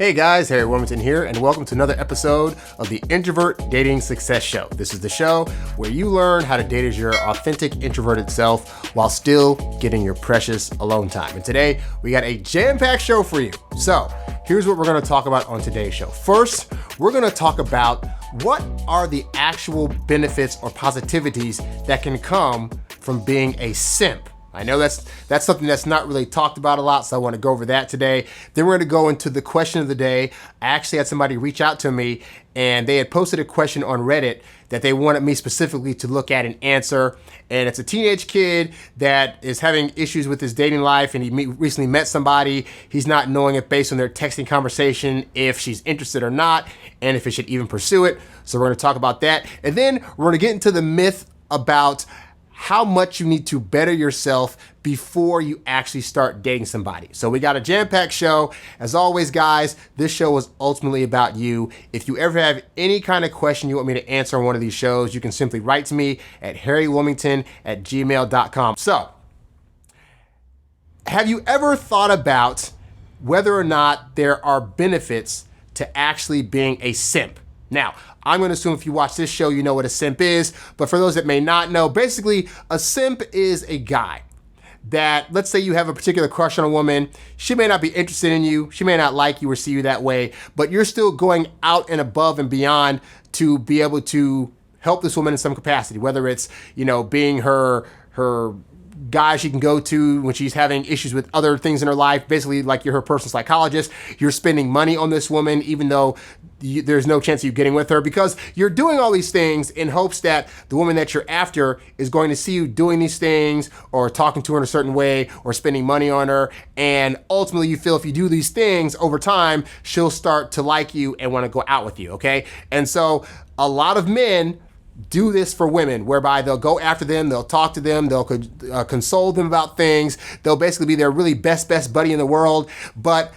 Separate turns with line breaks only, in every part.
Hey guys, HarryWilmington here, and welcome to another episode of the Introvert Dating Success Show. This is the show where you learn how to date as your authentic introverted self while still getting your precious alone time. And today, we got a jam-packed show for you. So, here's what we're going to talk about on today's show. First, we're going to talk about what are the actual benefits or positivities that can come from being a simp. I know that's something that's not really talked about a lot, so I want to go over that today. Then we're going to go into the question of the day. I actually had somebody reach out to me, and they had posted a question on Reddit that they wanted me specifically to look at and answer. And it's a teenage kid that is having issues with his dating life, and he recently met somebody. He's not knowing if based on their texting conversation if she's interested or not, and if he should even pursue it. So we're going to talk about that. And then we're going to get into the myth about how much you need to better yourself before you actually start dating somebody. So we got a jam-packed show. As always, guys, this show is ultimately about you. If you ever have any kind of question you want me to answer on one of these shows, you can simply write to me at HarryWilmington@gmail.com. So, have you ever thought about whether or not there are benefits to actually being a simp? Now, I'm going to assume if you watch this show, you know what a simp is. But for those that may not know, basically, a simp is a guy that, let's say you have a particular crush on a woman. She may not be interested in you. She may not like you or see you that way. But you're still going out and above and beyond to be able to help this woman in some capacity, whether it's, being her guy she can go to when she's having issues with other things in her life. Basically, like you're her personal psychologist. You're spending money on this woman, even though there's no chance of you getting with her, because you're doing all these things in hopes that the woman that you're after is going to see you doing these things or talking to her in a certain way or spending money on her. And ultimately, you feel if you do these things over time, she'll start to like you and want to go out with you, okay? And so a lot of men do this for women, whereby they'll go after them, they'll talk to them, they'll console them about things. They'll basically be their really best buddy in the world. But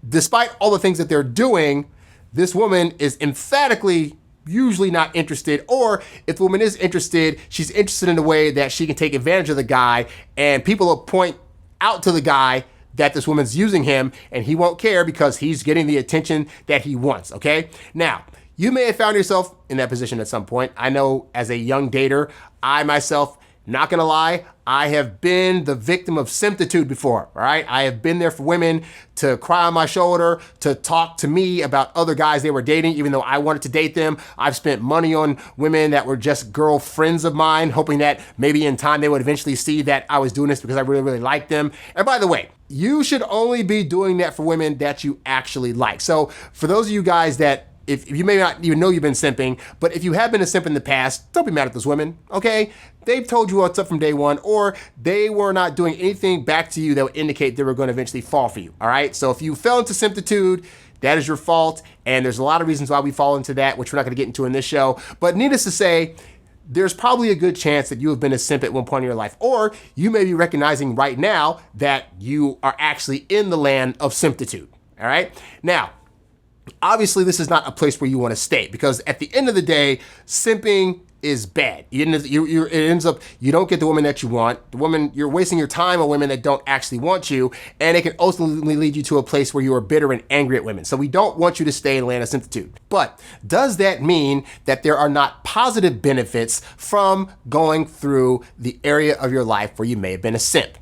despite all the things that they're doing, this woman is emphatically usually not interested, or if the woman is interested, she's interested in a way that she can take advantage of the guy, and people will point out to the guy that this woman's using him, and he won't care because he's getting the attention that he wants, okay? Now, you may have found yourself in that position at some point. I know as a young dater, I myself, not gonna lie, I have been the victim of simpitude before, all right? I have been there for women to cry on my shoulder, to talk to me about other guys they were dating, even though I wanted to date them. I've spent money on women that were just girlfriends of mine, hoping that maybe in time they would eventually see that I was doing this because I really, really liked them. And by the way, you should only be doing that for women that you actually like. So for those of you guys that if you may not even know you've been simping, but if you have been a simp in the past, don't be mad at those women, okay? They've told you what's up from day one, or they were not doing anything back to you that would indicate they were going to eventually fall for you, all right? So if you fell into simpitude, that is your fault, and there's a lot of reasons why we fall into that, which we're not going to get into in this show. But needless to say, there's probably a good chance that you have been a simp at one point in your life, or you may be recognizing right now that you are actually in the land of simpitude, all right? Now, obviously, this is not a place where you want to stay, because at the end of the day, simping is bad. It ends up, you don't get the woman that you want. You're wasting your time on women that don't actually want you, and it can ultimately lead you to a place where you are bitter and angry at women. So we don't want you to stay in the land of simpitude. But does that mean that there are not positive benefits from going through the area of your life where you may have been a simp?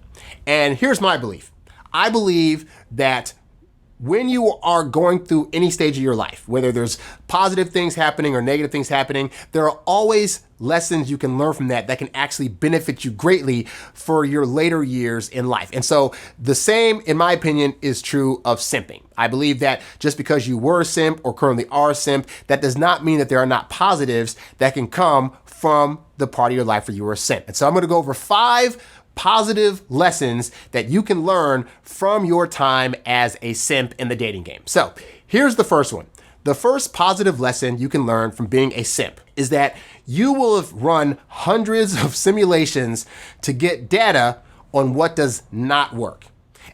And here's my belief. I believe that when you are going through any stage of your life, whether there's positive things happening or negative things happening, there are always lessons you can learn from that can actually benefit you greatly for your later years in life. And so the same, in my opinion, is true of simping. I believe that just because you were a simp or currently are a simp, that does not mean that there are not positives that can come from the part of your life where you were a simp. And so I'm going to go over 5 positive lessons that you can learn from your time as a simp in the dating game. So here's the first one. The first positive lesson you can learn from being a simp is that you will have run hundreds of simulations to get data on what does not work.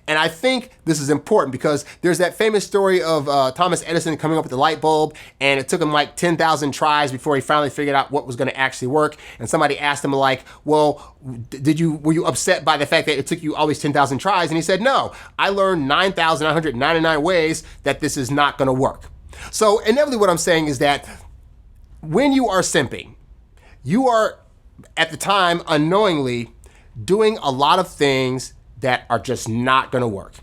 And I think this is important because there's that famous story of Thomas Edison coming up with the light bulb, and it took him like 10,000 tries before he finally figured out what was going to actually work. And somebody asked him like, well, were you upset by the fact that it took you always 10,000 tries? And he said, no, I learned 9,999 ways that this is not going to work. So inevitably what I'm saying is that when you are simping, you are at the time unknowingly doing a lot of things that are just not going to work.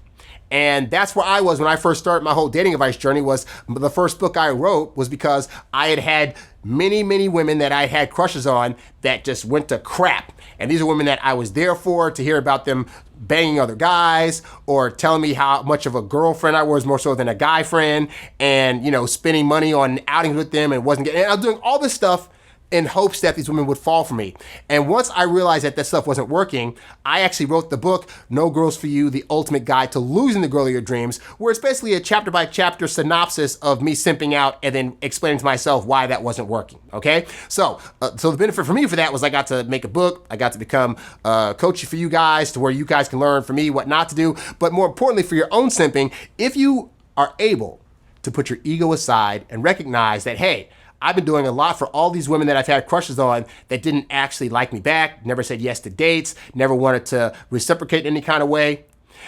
And that's where I was when I first started my whole dating advice journey. Was the first book I wrote was because I had many, many women that I had crushes on that just went to crap. And these are women that I was there for, to hear about them banging other guys or telling me how much of a girlfriend I was more so than a guy friend, and, you know, spending money on outings with them and wasn't getting, and I was doing all this stuff in hopes that these women would fall for me. And once I realized that stuff wasn't working, I actually wrote the book, No Girls For You, The Ultimate Guide to Losing the Girl of Your Dreams, where it's basically a chapter by chapter synopsis of me simping out and then explaining to myself why that wasn't working, okay? So the benefit for me for that was I got to make a book, I got to become a coach for you guys to where you guys can learn from me what not to do, but more importantly for your own simping, if you are able to put your ego aside and recognize that, hey, I've been doing a lot for all these women that I've had crushes on that didn't actually like me back, never said yes to dates, never wanted to reciprocate in any kind of way,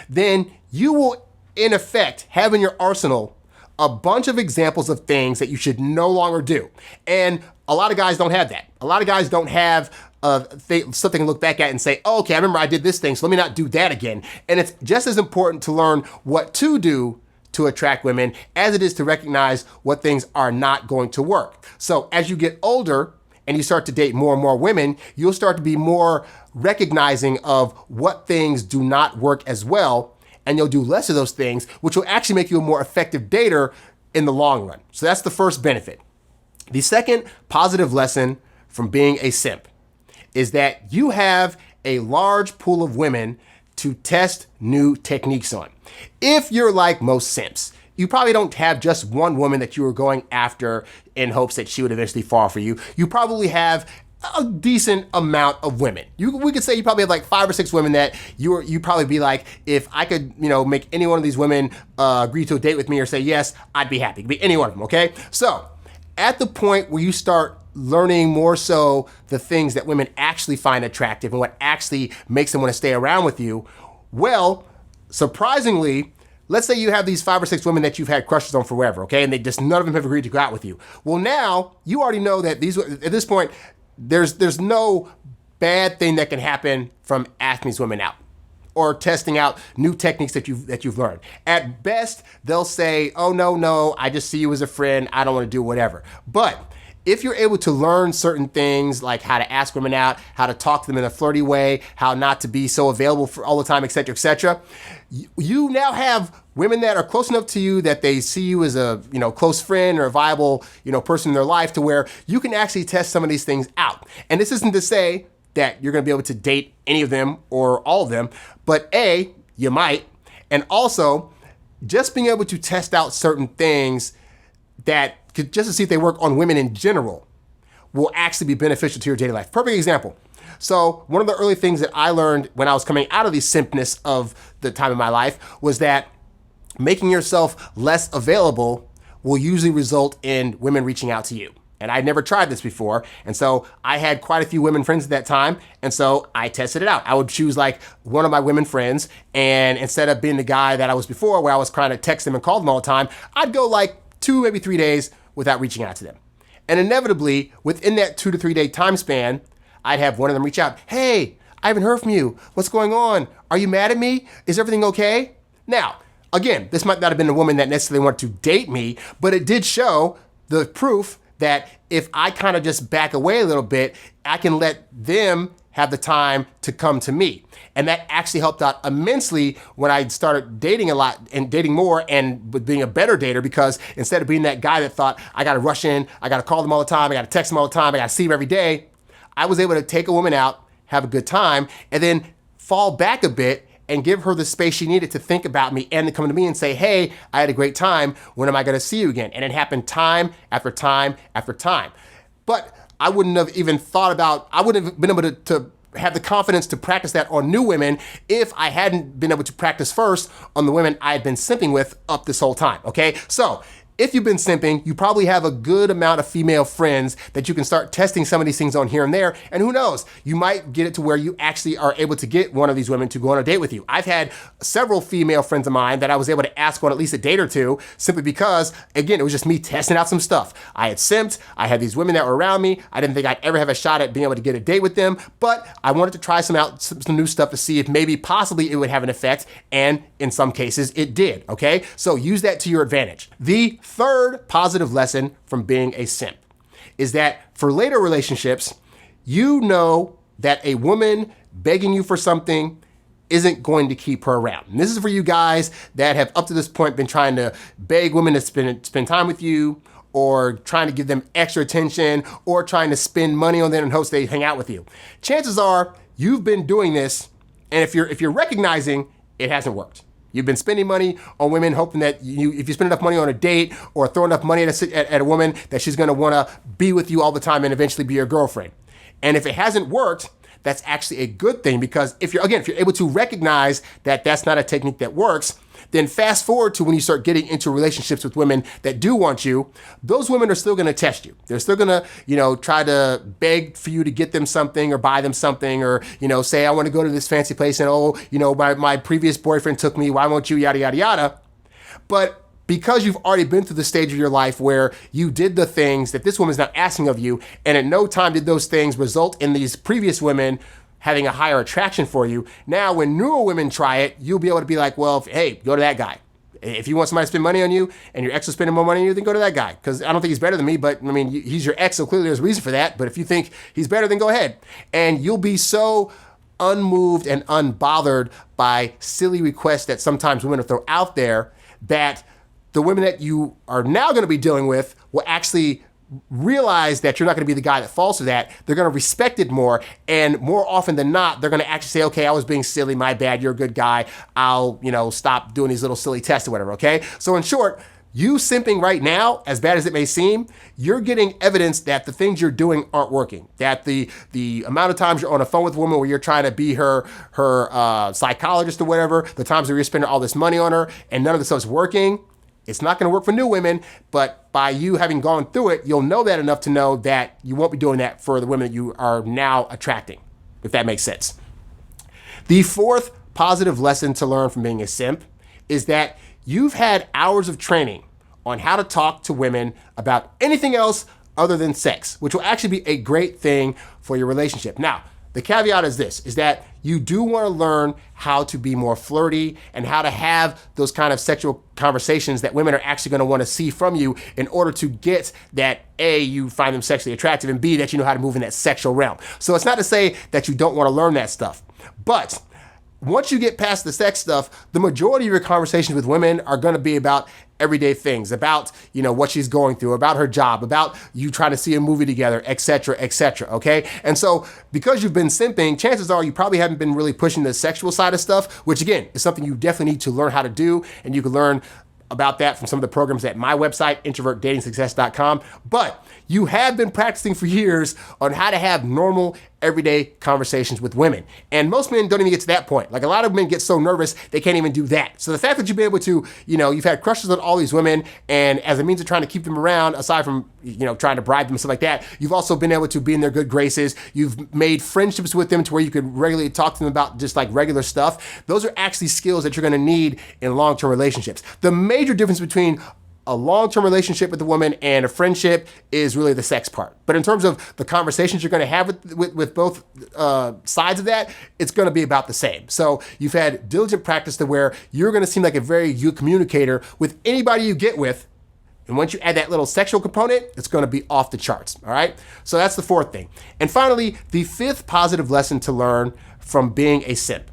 then you will, in effect, have in your arsenal a bunch of examples of things that you should no longer do. And a lot of guys don't have that. A lot of guys don't have something to look back at and say, oh, okay, I remember I did this thing, so let me not do that again. And it's just as important to learn what to do to attract women as it is to recognize what things are not going to work. So as you get older and you start to date more and more women, you'll start to be more recognizing of what things do not work as well, and you'll do less of those things, which will actually make you a more effective dater in the long run. So that's the first benefit. The second positive lesson from being a simp is that you have a large pool of women to test new techniques on. If you're like most simps, you probably don't have just one woman that you are going after in hopes that she would eventually fall for you. You probably have a decent amount of women. We could say you probably have like 5 or 6 women that you probably be like, if I could, make any one of these women agree to a date with me or say yes, I'd be happy. It could be any one of them, okay? So at the point where you start learning more so the things that women actually find attractive and what actually makes them want to stay around with you, well, surprisingly, let's say you have these 5 or 6 women that you've had crushes on forever, okay? And none of them have agreed to go out with you. Well, now you already know that at this point, there's no bad thing that can happen from asking these women out or testing out new techniques that you've learned. At best, they'll say, oh, no, I just see you as a friend. I don't want to do whatever. But if you're able to learn certain things like how to ask women out, how to talk to them in a flirty way, how not to be so available for all the time, et cetera, you now have women that are close enough to you that they see you as a close friend or a viable person in their life to where you can actually test some of these things out. And this isn't to say that you're going to be able to date any of them or all of them, but A, you might, and also just being able to test out certain things that just to see if they work on women in general will actually be beneficial to your dating life. Perfect example. So one of the early things that I learned when I was coming out of the simpness of the time in my life was that making yourself less available will usually result in women reaching out to you. And I'd never tried this before. And so I had quite a few women friends at that time. And so I tested it out. I would choose like one of my women friends. And instead of being the guy that I was before, where I was trying to text them and call them all the time, I'd go like 2, maybe 3 days without reaching out to them. And inevitably, within that 2 to 3 day time span, I'd have one of them reach out. Hey, I haven't heard from you. What's going on? Are you mad at me? Is everything okay? Now, again, this might not have been a woman that necessarily wanted to date me, but it did show the proof that if I kind of just back away a little bit, I can let them have the time to come to me. And that actually helped out immensely when I started dating a lot and dating more and being a better dater, because instead of being that guy that thought, I got to rush in, I got to call them all the time, I got to text them all the time, I got to see them every day, I was able to take a woman out, have a good time, and then fall back a bit and give her the space she needed to think about me and to come to me and say, hey, I had a great time. When am I going to see you again? And it happened time after time after time. But I wouldn't have even thought about, I wouldn't have been able to have the confidence to practice that on new women if I hadn't been able to practice first on the women I had been simping with up this whole time, okay? So if you've been simping, you probably have a good amount of female friends that you can start testing some of these things on here and there. And who knows, you might get it to where you actually are able to get one of these women to go on a date with you. I've had several female friends of mine that I was able to ask on at least a date or two simply because, again, it was just me testing out some stuff. I had simped, I had these women that were around me. I didn't think I'd ever have a shot at being able to get a date with them, but I wanted to try some new stuff to see if maybe possibly it would have an effect. And in some cases it did, okay? So use that to your advantage. The third positive lesson from being a simp is that for later relationships, you know that a woman begging you for something isn't going to keep her around. And this is for you guys that have up to this point been trying to beg women to spend time with you, or trying to give them extra attention, or trying to spend money on them in hopes they hang out with you. Chances are you've been doing this, and if you're recognizing it hasn't worked. You've been spending money on women, hoping that if you spend enough money on a date or throw enough money at a woman, that she's gonna wanna be with you all the time and eventually be your girlfriend. And if it hasn't worked, that's actually a good thing, because if you're able to recognize that that's not a technique that works, then fast forward to when you start getting into relationships with women that do want you, those women are still gonna test you. They're still gonna, try to beg for you to get them something or buy them something, or, say, I wanna go to this fancy place and, my previous boyfriend took me, why won't you, yada, yada, yada. But because you've already been through the stage of your life where you did the things that this woman's now asking of you, and at no time did those things result in these previous women having a higher attraction for you. Now, when newer women try it, you'll be able to be like, well, hey, go to that guy. If you want somebody to spend money on you and your ex is spending more money on you, then go to that guy. Because I don't think he's better than me, but I mean, he's your ex, so clearly there's a reason for that. But if you think he's better, then go ahead. And you'll be so unmoved and unbothered by silly requests that sometimes women will throw out there that the women that you are now going to be dealing with will actually realize that you're not going to be the guy that falls for that. They're going to respect it more, and more often than not, they're going to actually say, okay, I was being silly, my bad, you're a good guy, I'll, stop doing these little silly tests or whatever, okay? So in short, you simping right now, as bad as it may seem, you're getting evidence that the things you're doing aren't working. That the amount of times you're on a phone with a woman where you're trying to be her psychologist or whatever, the times that you're spending all this money on her and none of the stuff's working, it's not going to work for new women, but by you having gone through it, you'll know that enough to know that you won't be doing that for the women that you are now attracting, if that makes sense. The fourth positive lesson to learn from being a simp is that you've had hours of training on how to talk to women about anything else other than sex, which will actually be a great thing for your relationship. Now, the caveat is this, is that you do want to learn how to be more flirty and how to have those kind of sexual conversations that women are actually going to want to see from you in order to get that, A, you find them sexually attractive, and B, that you know how to move in that sexual realm. So it's not to say that you don't want to learn that stuff, but once you get past the sex stuff, the majority of your conversations with women are going to be about everyday things, about, what she's going through, about her job, about you trying to see a movie together, et cetera, okay? And so because you've been simping, chances are you probably haven't been really pushing the sexual side of stuff, which again, is something you definitely need to learn how to do, and you can learn about that from some of the programs at my website, introvertdatingsuccess.com. But you have been practicing for years on how to have normal, everyday conversations with women. And most men don't even get to that point. Like, a lot of men get so nervous, they can't even do that. So the fact that you've been able to, you've had crushes on all these women, and as a means of trying to keep them around, aside from, trying to bribe them and stuff like that, you've also been able to be in their good graces. You've made friendships with them to where you could regularly talk to them about just like regular stuff. Those are actually skills that you're going to need in long-term relationships. The major difference between a long-term relationship with a woman and a friendship is really the sex part. But in terms of the conversations you're going to have with both sides of that, it's going to be about the same. So you've had diligent practice to where you're going to seem like a very good communicator with anybody you get with. And once you add that little sexual component, it's going to be off the charts, all right? So that's the fourth thing. And finally, the fifth positive lesson to learn from being a simp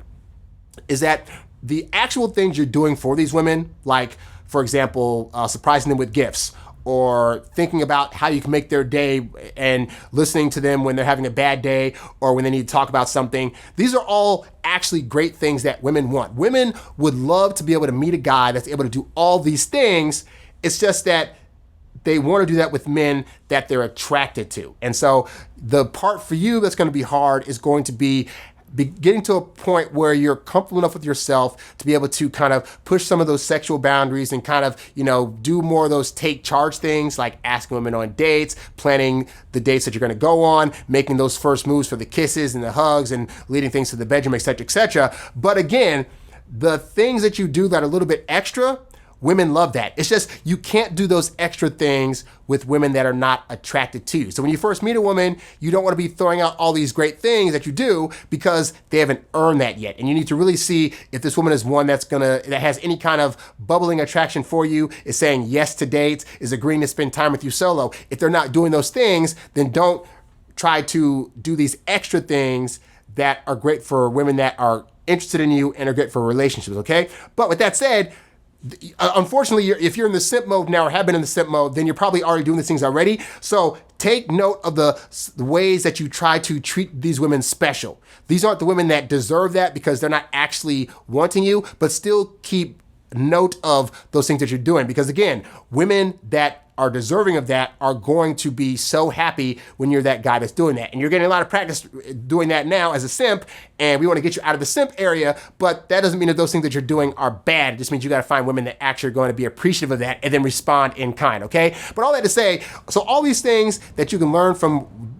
is that the actual things you're doing for these women, like, for example, surprising them with gifts, or thinking about how you can make their day and listening to them when they're having a bad day or when they need to talk about something. These are all actually great things that women want. Women would love to be able to meet a guy that's able to do all these things. It's just that they want to do that with men that they're attracted to. And so the part for you that's going to be hard is going to be getting to a point where you're comfortable enough with yourself to be able to kind of push some of those sexual boundaries and kind of, do more of those take charge things like asking women on dates, planning the dates that you're going to go on, making those first moves for the kisses and the hugs and leading things to the bedroom, et cetera, et cetera. But again, the things that you do that are a little bit extra, women love that. It's just you can't do those extra things with women that are not attracted to you. So when you first meet a woman, you don't want to be throwing out all these great things that you do because they haven't earned that yet. And you need to really see if this woman is one that has any kind of bubbling attraction for you, is saying yes to dates, is agreeing to spend time with you solo. If they're not doing those things, then don't try to do these extra things that are great for women that are interested in you and are great for relationships, okay? But with that said, unfortunately, if you're in the simp mode now or have been in the simp mode, then you're probably already doing these things already. So take note of the ways that you try to treat these women special. These aren't the women that deserve that because they're not actually wanting you, but still keep note of those things that you're doing. Because again, women that are deserving of that are going to be so happy when you're that guy that's doing that. And you're getting a lot of practice doing that now as a simp, and we want to get you out of the simp area, but that doesn't mean that those things that you're doing are bad. It just means you got to find women that actually are going to be appreciative of that and then respond in kind, okay? But all that to say, so all these things that you can learn from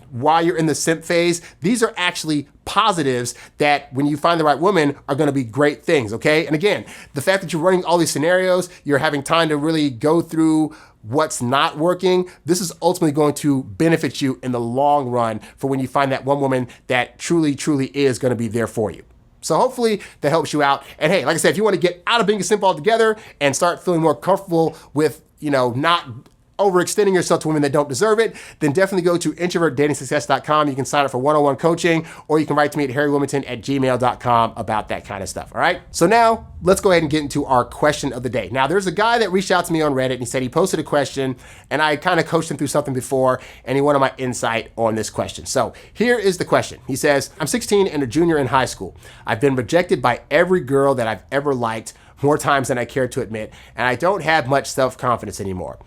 while you're in the simp phase, these are actually positives that when you find the right woman are going to be great things, okay? And again, the fact that you're running all these scenarios, you're having time to really go through what's not working, this is ultimately going to benefit you in the long run for when you find that one woman that truly, truly is going to be there for you. So hopefully that helps you out. And hey, like I said, if you want to get out of being a simp altogether and start feeling more comfortable with, not overextending yourself to women that don't deserve it, then definitely go to introvertdatingsuccess.com. You can sign up for one-on-one coaching, or you can write to me at HarryWilmington@gmail.com about that kind of stuff, all right? So now, let's go ahead and get into our question of the day. Now, there's a guy that reached out to me on Reddit, and he said he posted a question, and I kind of coached him through something before, and he wanted my insight on this question. So here is the question. He says, I'm 16 and a junior in high school. I've been rejected by every girl that I've ever liked, more times than I care to admit, and I don't have much self-confidence anymore.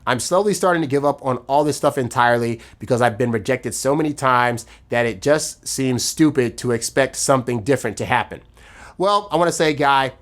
I'm slowly starting to give up on all this stuff entirely because I've been rejected so many times that it just seems stupid to expect something different to happen. Well, I want to say, guy,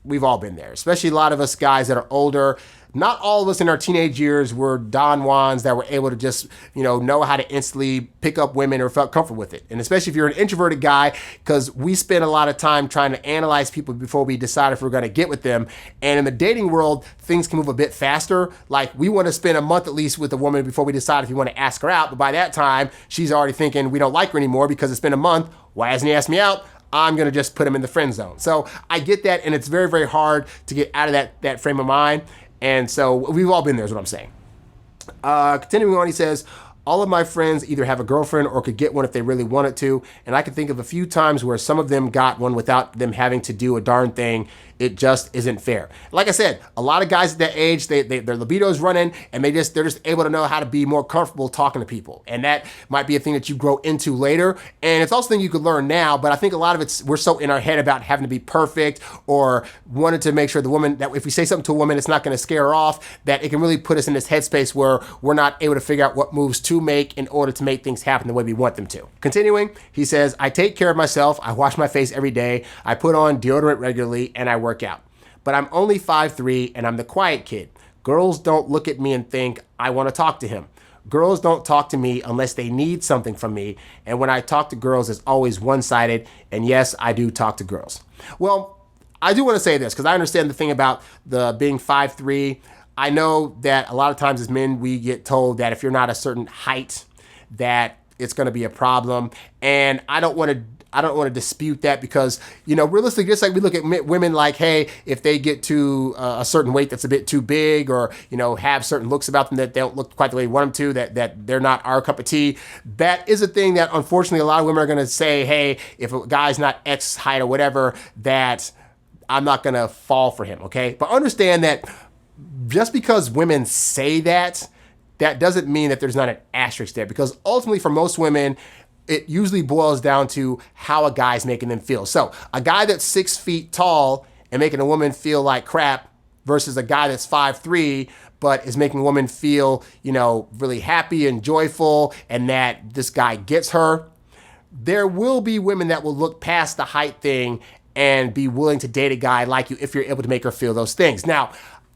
we've all been there, especially a lot of us guys that are older. Not all of us in our teenage years were Don Juans that were able to just, know how to instantly pick up women or felt comfortable with it. And especially if you're an introverted guy, because we spend a lot of time trying to analyze people before we decide if we're going to get with them. And in the dating world, things can move a bit faster. Like we want to spend a month at least with a woman before we decide if we want to ask her out. But by that time, she's already thinking we don't like her anymore because it's been a month. Why hasn't he asked me out? I'm going to just put him in the friend zone. So I get that. And it's very, very hard to get out of that frame of mind. And so we've all been there is what I'm saying. Continuing on, he says, all of my friends either have a girlfriend or could get one if they really wanted to. And I can think of a few times where some of them got one without them having to do a darn thing. It just isn't fair. Like I said, a lot of guys at that age, their libido is running and they're just able to know how to be more comfortable talking to people. And that might be a thing that you grow into later. And it's also a thing you could learn now, but I think a lot of we're so in our head about having to be perfect or wanted to make sure the woman, that if we say something to a woman, it's not going to scare her off, that it can really put us in this headspace where we're not able to figure out what moves to make in order to make things happen the way we want them to. Continuing, he says, I take care of myself. I wash my face every day. I put on deodorant regularly and I work out. But I'm only 5'3" and I'm the quiet kid. Girls don't look at me and think, I want to talk to him. Girls don't talk to me unless they need something from me. And when I talk to girls, it's always one-sided. And yes, I do talk to girls. Well, I do want to say this because I understand the thing about the being 5'3". I know that a lot of times as men, we get told that if you're not a certain height, that it's going to be a problem. And I don't want to dispute that because, realistically, just like we look at women like, hey, if they get to a certain weight that's a bit too big or, have certain looks about them that they don't look quite the way we want them to, that they're not our cup of tea, that is a thing that unfortunately a lot of women are going to say, hey, if a guy's not X height or whatever, that I'm not going to fall for him, okay? But understand that just because women say that doesn't mean that there's not an asterisk there because ultimately for most women, it usually boils down to how a guy's making them feel. So a guy that's 6 feet tall and making a woman feel like crap versus a guy that's 5'3", but is making a woman feel, really happy and joyful and that this guy gets her. There will be women that will look past the height thing and be willing to date a guy like you if you're able to make her feel those things. Now,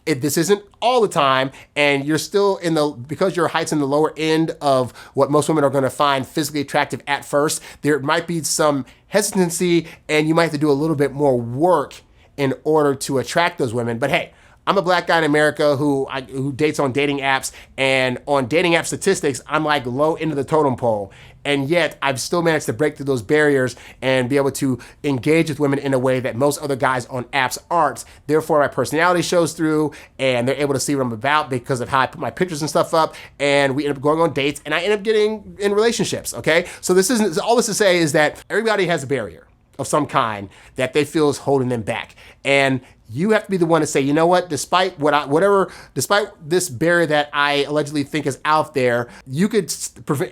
this isn't all the time, and you're still because your height's in the lower end of what most women are going to find physically attractive at first, there might be some hesitancy and you might have to do a little bit more work in order to attract those women. But hey, I'm a black guy in America who dates on dating apps, and on dating app statistics, I'm like low end of the totem pole. And yet I've still managed to break through those barriers and be able to engage with women in a way that most other guys on apps aren't. Therefore, my personality shows through and they're able to see what I'm about because of how I put my pictures and stuff up. And we end up going on dates and I end up getting in relationships, okay? So all this to say is that everybody has a barrier of some kind that they feel is holding them back. And you have to be the one to say, you know what, despite this barrier that I allegedly think is out there, you could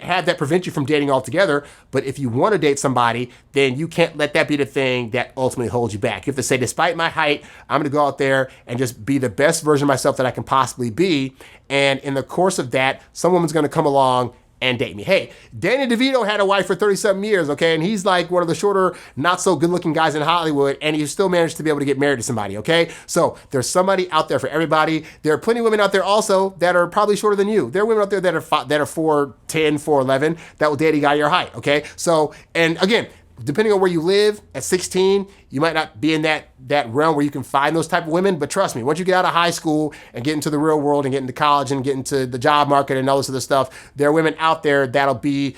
have that prevent you from dating altogether. But if you want to date somebody, then you can't let that be the thing that ultimately holds you back. You have to say, despite my height, I'm going to go out there and just be the best version of myself that I can possibly be. And in the course of that, some woman's going to come along and date me. Hey, Danny DeVito had a wife for 30-something years, okay? And he's like one of the shorter, not so good-looking guys in Hollywood, and he still managed to be able to get married to somebody, okay? So there's somebody out there for everybody. There are plenty of women out there also that are probably shorter than you. There are women out there that are 4'10", 4'11", that will date a guy your height, okay? So, and again, depending on where you live, at 16, you might not be in that realm where you can find those type of women. But trust me, once you get out of high school and get into the real world and get into college and get into the job market and all this other stuff, there are women out there that'll be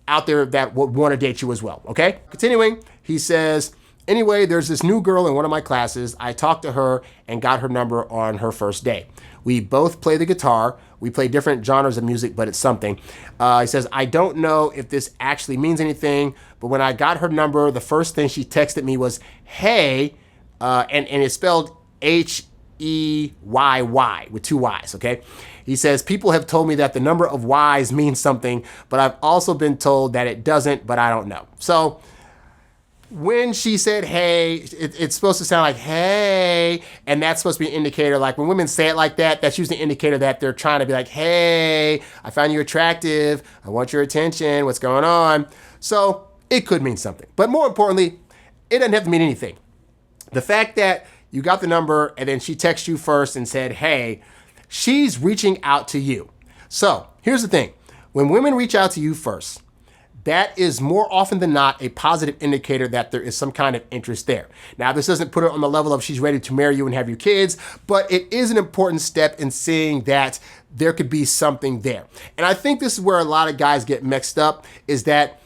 out there that would want to date you as well, okay? Continuing, he says, anyway, there's this new girl in one of my classes. I talked to her and got her number on her first day. We both play the guitar. We play different genres of music, but it's something. He says, I don't know if this actually means anything, but when I got her number, the first thing she texted me was, hey, and it's spelled Heyy with 2 Y's, okay? He says, people have told me that the number of Y's means something, but I've also been told that it doesn't, but I don't know. So when she said, hey, it's supposed to sound like, hey, and that's supposed to be an indicator. Like when women say it like that, that's usually an indicator that they're trying to be like, hey, I found you attractive. I want your attention. What's going on? So it could mean something. But more importantly, it doesn't have to mean anything. The fact that you got the number and then she texted you first and said, hey, she's reaching out to you. So here's the thing. When women reach out to you first, that is more often than not a positive indicator that there is some kind of interest there. Now, this doesn't put her on the level of she's ready to marry you and have your kids, but it is an important step in seeing that there could be something there. And I think this is where a lot of guys get mixed up, is that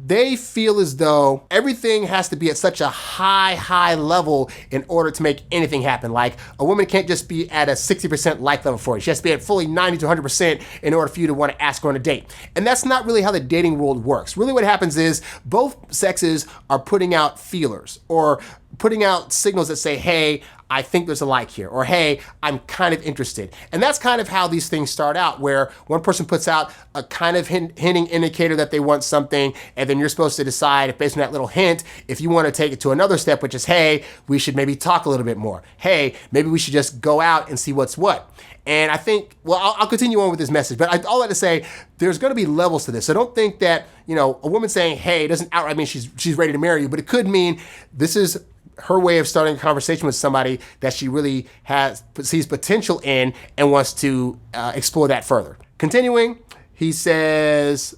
they feel as though everything has to be at such a high level in order to make anything happen. Like a woman can't just be at a 60% like level for you. She has to be at fully 90 to 100% in order for you to want to ask her on a date. And that's not really how the dating world works. Really what happens is both sexes are putting out feelers or putting out signals that say, hey, I think there's a like here, or hey, I'm kind of interested. And that's kind of how these things start out, where one person puts out a kind of hinting indicator that they want something, and then you're supposed to decide, if based on that little hint, if you want to take it to another step, which is, hey, we should maybe talk a little bit more. Hey, maybe we should just go out and see what's what. And I think, well, I'll continue on with this message, but all that to say, there's going to be levels to this. So don't think that, a woman saying, hey, doesn't outright mean she's ready to marry you, but it could mean this is her way of starting a conversation with somebody that she really sees potential in and wants to explore that further. Continuing, he says,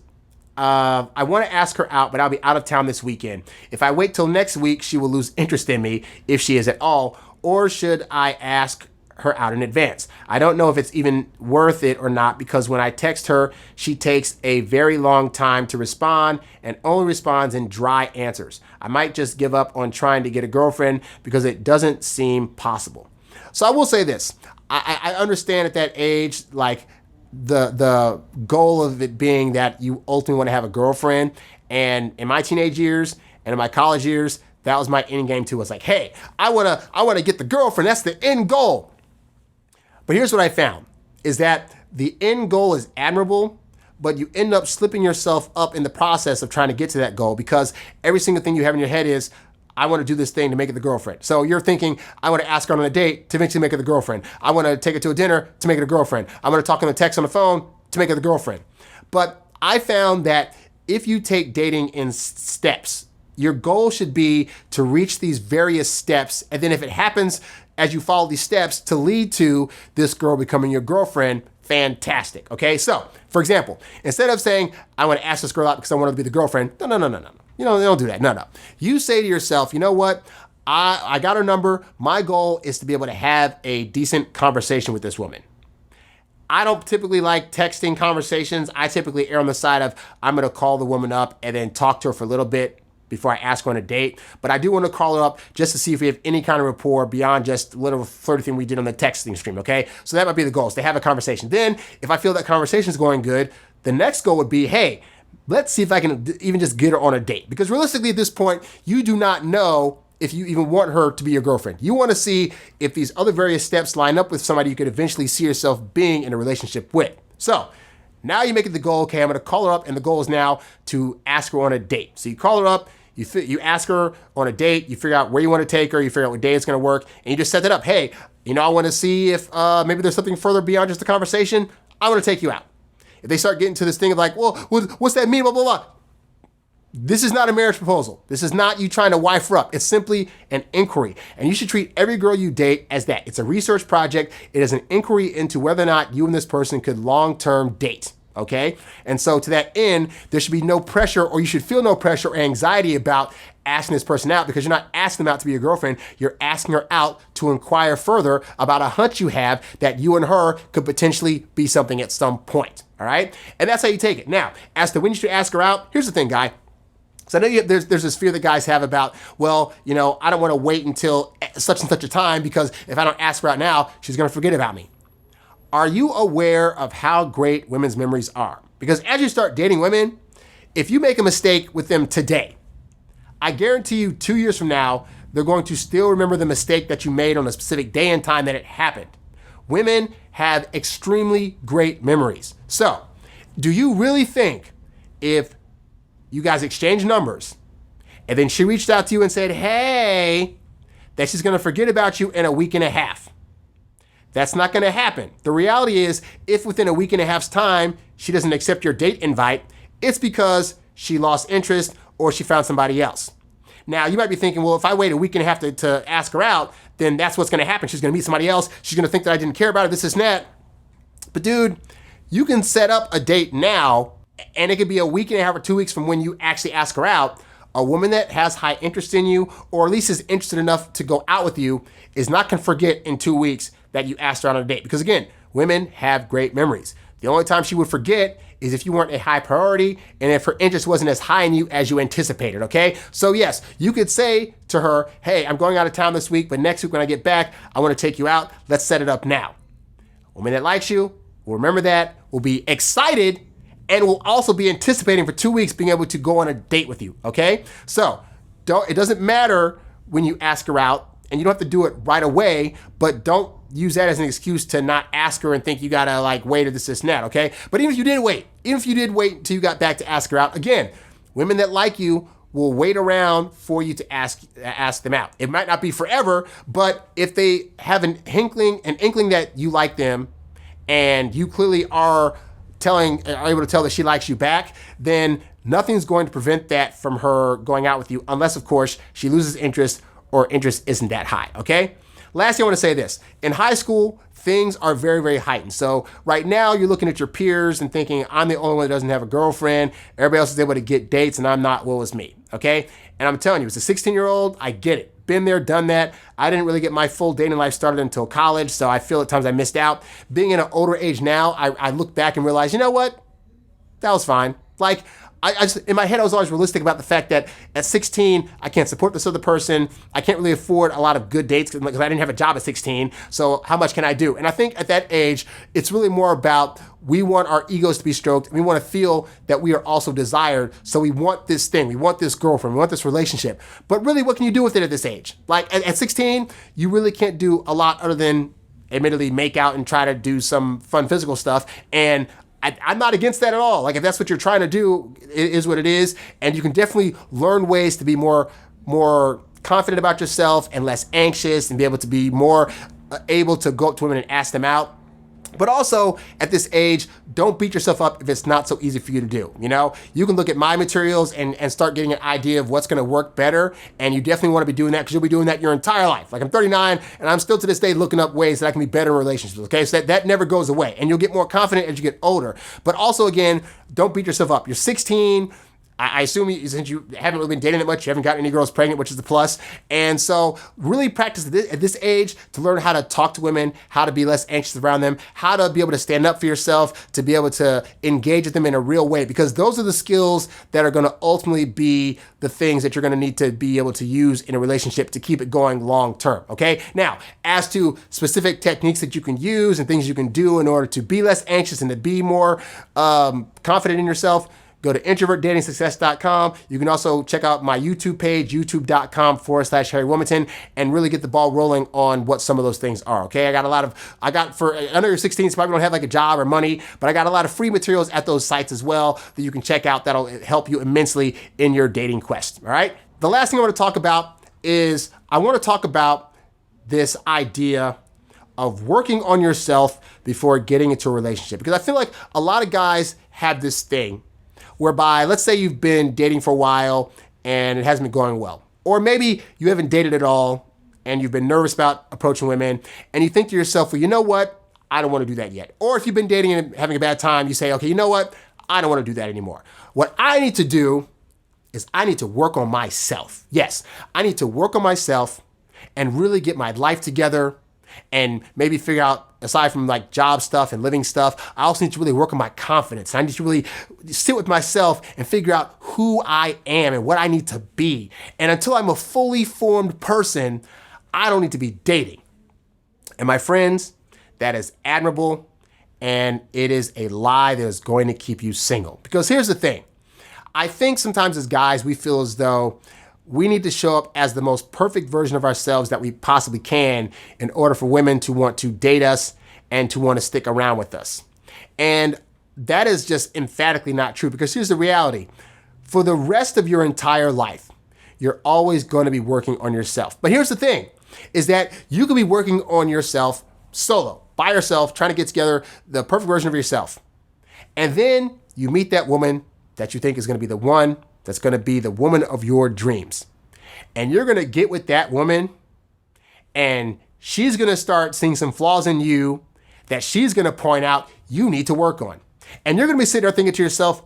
I want to ask her out, but I'll be out of town this weekend. If I wait till next week, she will lose interest in me, if she is at all, or should I ask her out in advance? I don't know if it's even worth it or not, because when I text her, she takes a very long time to respond and only responds in dry answers. I might just give up on trying to get a girlfriend because it doesn't seem possible. So I will say this. I understand at that age, like the goal of it being that you ultimately want to have a girlfriend. And in my teenage years and in my college years, that was my end game too. It's like, hey, I want to get the girlfriend. That's the end goal. But here's what I found, is that the end goal is admirable, but you end up slipping yourself up in the process of trying to get to that goal, because every single thing you have in your head is, I want to do this thing to make it the girlfriend. So you're thinking, I want to ask her on a date to eventually make her the girlfriend. I want to take her to a dinner to make it a girlfriend. I want to talk on the text on the phone to make her the girlfriend. But I found that if you take dating in steps, your goal should be to reach these various steps. And then if it happens as you follow these steps to lead to this girl becoming your girlfriend, fantastic. Okay. So for example, instead of saying, I want to ask this girl out because I want her to be the girlfriend. No. You know, they don't do that. No. You say to yourself, you know what? I got her number. My goal is to be able to have a decent conversation with this woman. I don't typically like texting conversations. I typically err on the side of I'm going to call the woman up and then talk to her for a little bit before I ask her on a date. But I do want to call her up just to see if we have any kind of rapport beyond just a little flirty thing we did on the texting stream, okay? So that might be the goal, is to have a conversation. Then, if I feel that conversation is going good, the next goal would be, hey, let's see if I can even just get her on a date. Because realistically at this point, you do not know if you even want her to be your girlfriend. You want to see if these other various steps line up with somebody you could eventually see yourself being in a relationship with. So now you make it the goal, okay, I'm going to call her up, and the goal is now to ask her on a date. So you call her up, you ask her on a date, you figure out where you want to take her, you figure out what day it's going to work, and you just set that up. Hey, I want to see if maybe there's something further beyond just the conversation. I want to take you out. If they start getting to this thing of like, well, what's that mean, blah, blah, blah. This is not a marriage proposal. This is not you trying to wife her up. It's simply an inquiry. And you should treat every girl you date as that. It's a research project. It is an inquiry into whether or not you and this person could long-term date. Okay? And so to that end, there should be no pressure, or you should feel no pressure or anxiety about asking this person out, because you're not asking them out to be your girlfriend. You're asking her out to inquire further about a hunch you have that you and her could potentially be something at some point. All right? And that's how you take it. Now, as to when you should ask her out, here's the thing, guy. So I know there's this fear that guys have about, well, I don't want to wait until such and such a time, because if I don't ask her out now, she's going to forget about me. Are you aware of how great women's memories are? Because as you start dating women, if you make a mistake with them today, I guarantee you 2 years from now, they're going to still remember the mistake that you made on a specific day and time that it happened. Women have extremely great memories. So, do you really think if you guys exchanged numbers and then she reached out to you and said, hey, that she's going to forget about you in a week and a half? That's not going to happen. The reality is, if within a week and a half's time, she doesn't accept your date invite, it's because she lost interest or she found somebody else. Now, you might be thinking, well, if I wait a week and a half to ask her out, then that's what's going to happen. She's going to meet somebody else. She's going to think that I didn't care about her, this and that. But dude, you can set up a date now, and it could be a week and a half or 2 weeks from when you actually ask her out. A woman that has high interest in you, or at least is interested enough to go out with you, is not going to forget in 2 weeks that you asked her out on a date. Because again, women have great memories. The only time she would forget is if you weren't a high priority and if her interest wasn't as high in you as you anticipated, okay? So yes, you could say to her, hey, I'm going out of town this week, but next week when I get back, I want to take you out. Let's set it up now. A woman that likes you will remember that, will be excited, and will also be anticipating for 2 weeks being able to go on a date with you, okay? So it doesn't matter when you ask her out, and you don't have to do it right away, but don't use that as an excuse to not ask her and think you gotta wait or this and that, okay? But even if you did wait until you got back to ask her out, again, women that like you will wait around for you to ask them out. It might not be forever, but if they have an inkling that you like them, and you clearly are able to tell that she likes you back, then nothing's going to prevent that from her going out with you, unless, of course, she loses interest or interest isn't that high, okay? Lastly, I want to say this. In high school, things are very, very heightened. So right now, you're looking at your peers and thinking, I'm the only one that doesn't have a girlfriend. Everybody else is able to get dates, and I'm not. Well, it's me, okay? And I'm telling you, as a 16-year-old, I get it. Been there, done that. I didn't really get my full dating life started until college, so I feel at times I missed out. Being in an older age now, I look back and realize, you know what? That was fine. I just, in my head, I was always realistic about the fact that at 16, I can't support this other person. I can't really afford a lot of good dates because I didn't have a job at 16. So how much can I do? And I think at that age, it's really more about we want our egos to be stroked. We want to feel that we are also desired. So we want this thing. We want this girlfriend. We want this relationship. But really, what can you do with it at this age? At 16, you really can't do a lot other than admittedly make out and try to do some fun physical stuff. And I'm not against that at all. If that's what you're trying to do, it is what it is. And you can definitely learn ways to be more confident about yourself and less anxious and be able to be more able to go up to women and ask them out. But also, at this age, don't beat yourself up if it's not so easy for you to do. You know, you can look at my materials and start getting an idea of what's going to work better. And you definitely want to be doing that because you'll be doing that your entire life. Like, I'm 39 and I'm still to this day looking up ways that I can be better in relationships. Okay, so that never goes away. And you'll get more confident as you get older. But also, again, don't beat yourself up. You're 16. I assume since you haven't really been dating that much, you haven't gotten any girls pregnant, which is the plus. And so really practice at this age to learn how to talk to women, how to be less anxious around them, how to be able to stand up for yourself, to be able to engage with them in a real way, because those are the skills that are going to ultimately be the things that you're going to need to be able to use in a relationship to keep it going long term. Okay. Now, as to specific techniques that you can use and things you can do in order to be less anxious and to be more confident in yourself, go to introvertdatingsuccess.com. You can also check out my YouTube page, youtube.com/HarryWilmington, and really get the ball rolling on what some of those things are. Okay. I know you're 16, so probably don't have like a job or money, but I got a lot of free materials at those sites as well that you can check out. That'll help you immensely in your dating quest. All right. The last thing I want to talk about is I want to talk about this idea of working on yourself before getting into a relationship, because I feel like a lot of guys have this thing whereby, let's say you've been dating for a while and it hasn't been going well. Or maybe you haven't dated at all and you've been nervous about approaching women and you think to yourself, well, you know what? I don't want to do that yet. Or if you've been dating and having a bad time, you say, okay, you know what? I don't want to do that anymore. What I need to do is I need to work on myself. Yes, I need to work on myself and really get my life together and maybe figure out, aside from like job stuff and living stuff, I also need to really work on my confidence. I need to really sit with myself and figure out who I am and what I need to be. And until I'm a fully formed person, I don't need to be dating. And my friends, that is admirable, and it is a lie that is going to keep you single. Because here's the thing. I think sometimes as guys, we feel as though we need to show up as the most perfect version of ourselves that we possibly can in order for women to want to date us and to want to stick around with us. And that is just emphatically not true, because here's the reality. For the rest of your entire life, you're always going to be working on yourself. But here's the thing, is that you could be working on yourself solo, by yourself, trying to get together the perfect version of yourself. And then you meet that woman that you think is going to be the one that's going to be the woman of your dreams. And you're going to get with that woman and she's going to start seeing some flaws in you that she's going to point out you need to work on. And you're going to be sitting there thinking to yourself,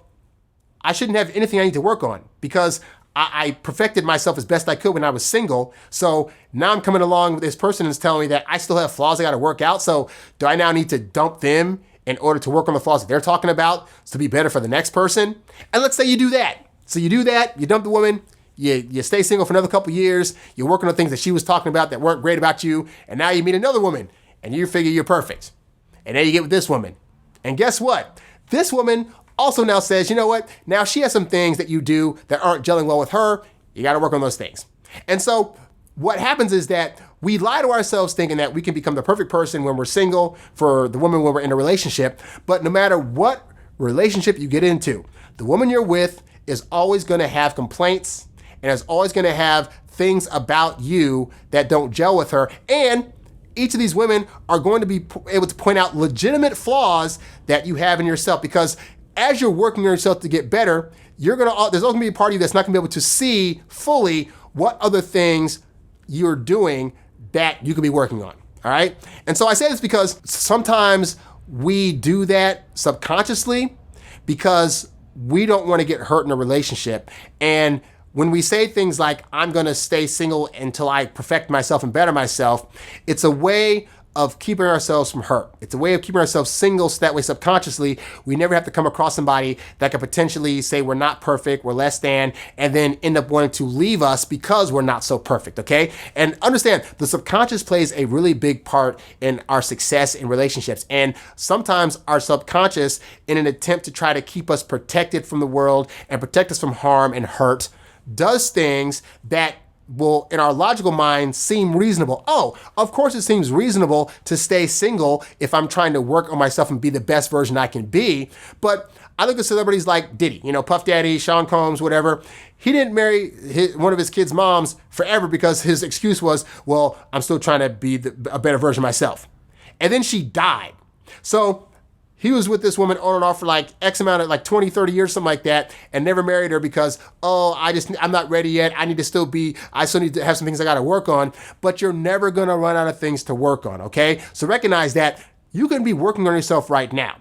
I shouldn't have anything I need to work on because I perfected myself as best I could when I was single. So now I'm coming along with this person who's telling me that I still have flaws I got to work out. So do I now need to dump them in order to work on the flaws that they're talking about to be better for the next person? And let's say you do that. So you do that, you dump the woman, you stay single for another couple years, you're working on things that she was talking about that weren't great about you, and now you meet another woman, and you figure you're perfect. And then you get with this woman. And guess what? This woman also now says, you know what? Now she has some things that you do that aren't gelling well with her. You got to work on those things. And so what happens is that we lie to ourselves thinking that we can become the perfect person when we're single for the woman when we're in a relationship. But no matter what relationship you get into, the woman you're with is always going to have complaints and is always going to have things about you that don't gel with her. And each of these women are going to be able to point out legitimate flaws that you have in yourself, because as you're working on yourself to get better, there's always going to be a part of you that's not going to be able to see fully what other things you're doing that you could be working on. All right. And so I say this because sometimes we do that subconsciously because we don't want to get hurt in a relationship. And when we say things like, I'm going to stay single until I perfect myself and better myself, it's a way of keeping ourselves from hurt. It's a way of keeping ourselves single so that way subconsciously we never have to come across somebody that could potentially say we're not perfect, we're less than, and then end up wanting to leave us because we're not so perfect, okay? And understand, the subconscious plays a really big part in our success in relationships. And sometimes our subconscious, in an attempt to try to keep us protected from the world and protect us from harm and hurt, does things that will, in our logical mind, seem reasonable. Oh, of course it seems reasonable to stay single if I'm trying to work on myself and be the best version I can be. But I look at celebrities like Diddy, Puff Daddy, Sean Combs, whatever. He didn't marry one of his kids' moms forever because his excuse was, well, I'm still trying to be a better version of myself. And then she died. So he was with this woman on and off for like X amount of like 20, 30 years, something like that, and never married her because, I'm not ready yet. I still need to have some things I got to work on. But you're never going to run out of things to work on, okay? So recognize that you can be working on yourself right now.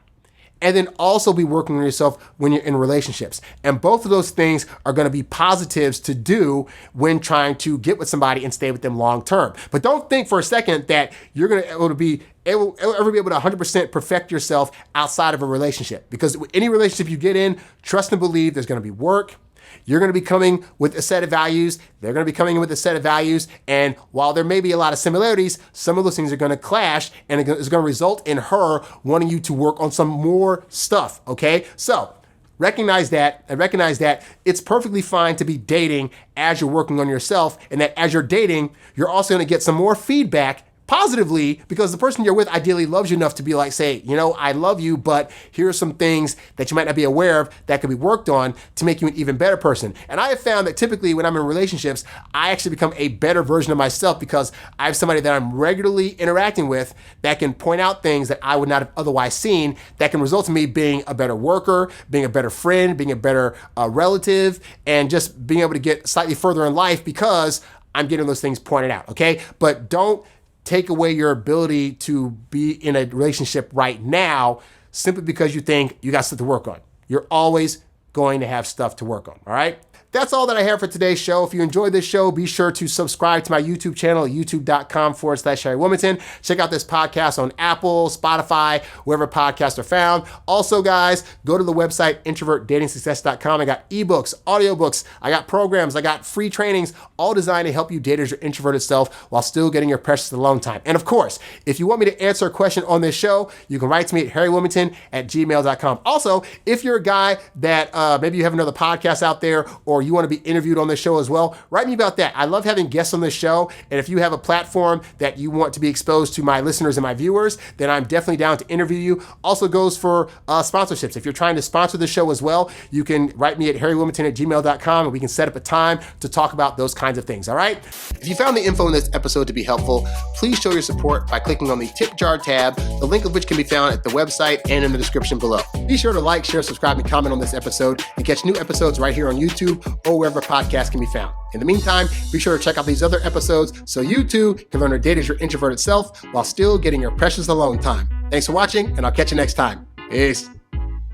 And then also be working on yourself when you're in relationships. And both of those things are going to be positives to do when trying to get with somebody and stay with them long term. But don't think for a second that you're going to ever be able to 100% perfect yourself outside of a relationship. Because any relationship you get in, trust and believe there's going to be work. You're going to be coming with a set of values. They're going to be coming in with a set of values. And while there may be a lot of similarities, some of those things are going to clash, and it's going to result in her wanting you to work on some more stuff, okay? So recognize that, and recognize that it's perfectly fine to be dating as you're working on yourself, and that as you're dating, you're also going to get some more feedback positively, because the person you're with ideally loves you enough to be like, say, I love you, but here are some things that you might not be aware of that could be worked on to make you an even better person. And I have found that typically when I'm in relationships, I actually become a better version of myself because I have somebody that I'm regularly interacting with that can point out things that I would not have otherwise seen, that can result in me being a better worker, being a better friend, being a better relative, and just being able to get slightly further in life because I'm getting those things pointed out, okay? But don't take away your ability to be in a relationship right now simply because you think you got stuff to work on. You're always going to have stuff to work on, all right? That's all that I have for today's show. If you enjoyed this show, be sure to subscribe to my YouTube channel, youtube.com/HarryWilmington. Check out this podcast on Apple, Spotify, wherever podcasts are found. Also, guys, go to the website, introvertdatingsuccess.com. I got eBooks, audiobooks, I got programs, I got free trainings, all designed to help you date as your introverted self while still getting your precious alone time. And of course, if you want me to answer a question on this show, you can write to me at HarryWilmington@gmail.com. Also, if you're a guy that maybe you have another podcast out there, or you want to be interviewed on this show as well, write me about that. I love having guests on this show. And if you have a platform that you want to be exposed to my listeners and my viewers, then I'm definitely down to interview you. Also goes for sponsorships. If you're trying to sponsor the show as well, you can write me at HarryWilmington@gmail.com and we can set up a time to talk about those kinds of things, all right? If you found the info in this episode to be helpful, please show your support by clicking on the tip jar tab, the link of which can be found at the website and in the description below. Be sure to like, share, subscribe, and comment on this episode, and catch new episodes right here on YouTube or wherever podcasts can be found. In the meantime, be sure to check out these other episodes so you too can learn to date as your introverted self while still getting your precious alone time. Thanks for watching, and I'll catch you next time. Peace.